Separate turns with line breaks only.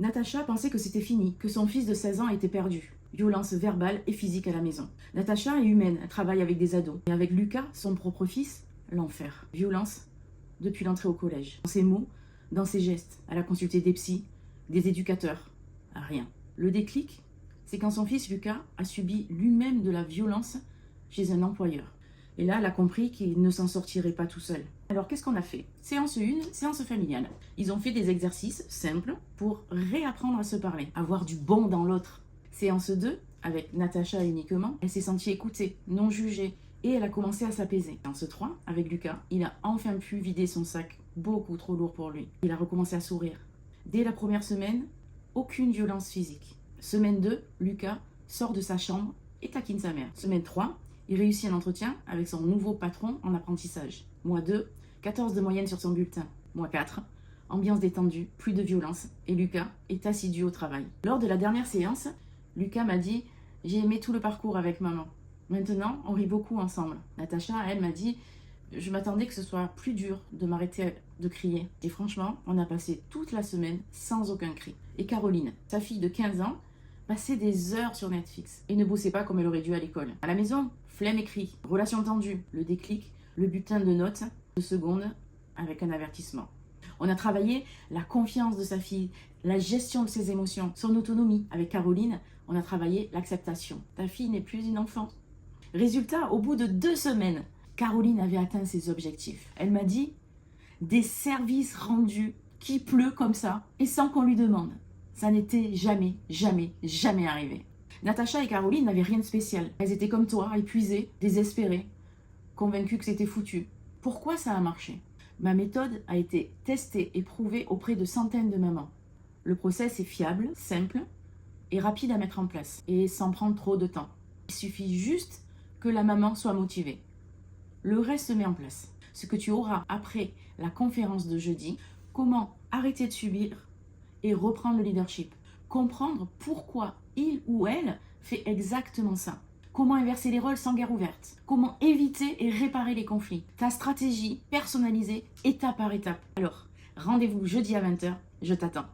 Natacha pensait que c'était fini, que son fils de 16 ans était perdu. Violence verbale et physique à la maison. Natacha est humaine, elle travaille avec des ados. Et avec Lucas, son propre fils, l'enfer. Violence depuis l'entrée au collège. Dans ses mots, dans ses gestes. Elle a consulté des psys, des éducateurs. Rien. Le déclic, c'est quand son fils Lucas a subi lui-même de la violence chez un employeur. Et là, elle a compris qu'il ne s'en sortirait pas tout seul. Alors, qu'est-ce qu'on a fait? Séance 1, séance familiale. Ils ont fait des exercices simples pour réapprendre à se parler, avoir du bon dans l'autre. Séance 2, avec Natacha uniquement, elle s'est sentie écoutée, non jugée, et elle a commencé à s'apaiser. Séance 3, avec Lucas, il a enfin pu vider son sac, beaucoup trop lourd pour lui. Il a recommencé à sourire. Dès la première semaine, aucune violence physique. Semaine 2, Lucas sort de sa chambre et taquine sa mère. Semaine 3, il réussit un entretien avec son nouveau patron en apprentissage. Mois 2, 14 de moyenne sur son bulletin. Mois 4, ambiance détendue, plus de violence, et Lucas est assidu au travail. Lors de la dernière séance, Lucas m'a dit « J'ai aimé tout le parcours avec maman. Maintenant, on rit beaucoup ensemble. » Natacha, elle, m'a dit « Je m'attendais que ce soit plus dur de m'arrêter de crier. » Et franchement, on a passé toute la semaine sans aucun cri. Et Caroline, sa fille de 15 ans, passait des heures sur Netflix et ne bossait pas comme elle aurait dû à l'école. À la maison, flemme et cri, relation tendue, le déclic, le bulletin de notes, 2 secondes avec un avertissement. On a travaillé la confiance de sa fille, la gestion de ses émotions, son autonomie. Avec Caroline, on a travaillé l'acceptation. Ta fille n'est plus une enfant. Résultat, au bout de 2 semaines, Caroline avait atteint ses objectifs. Elle m'a dit des services rendus qui pleut comme ça et sans qu'on lui demande. Ça n'était jamais, jamais, jamais arrivé. Natacha et Caroline n'avaient rien de spécial. Elles étaient comme toi, épuisées, désespérées, convaincues que c'était foutu. Pourquoi ça a marché? Ma méthode a été testée et prouvée auprès de centaines de mamans. Le process est fiable, simple et rapide à mettre en place et sans prendre trop de temps. Il suffit juste que la maman soit motivée. Le reste se met en place. Ce que tu auras après la conférence de jeudi, comment arrêter de subir et reprendre le leadership. Comprendre pourquoi il ou elle fait exactement ça. Comment inverser les rôles sans guerre ouverte. Comment éviter et réparer les conflits. Ta stratégie personnalisée étape par étape. Alors, rendez-vous jeudi à 20 h, je t'attends.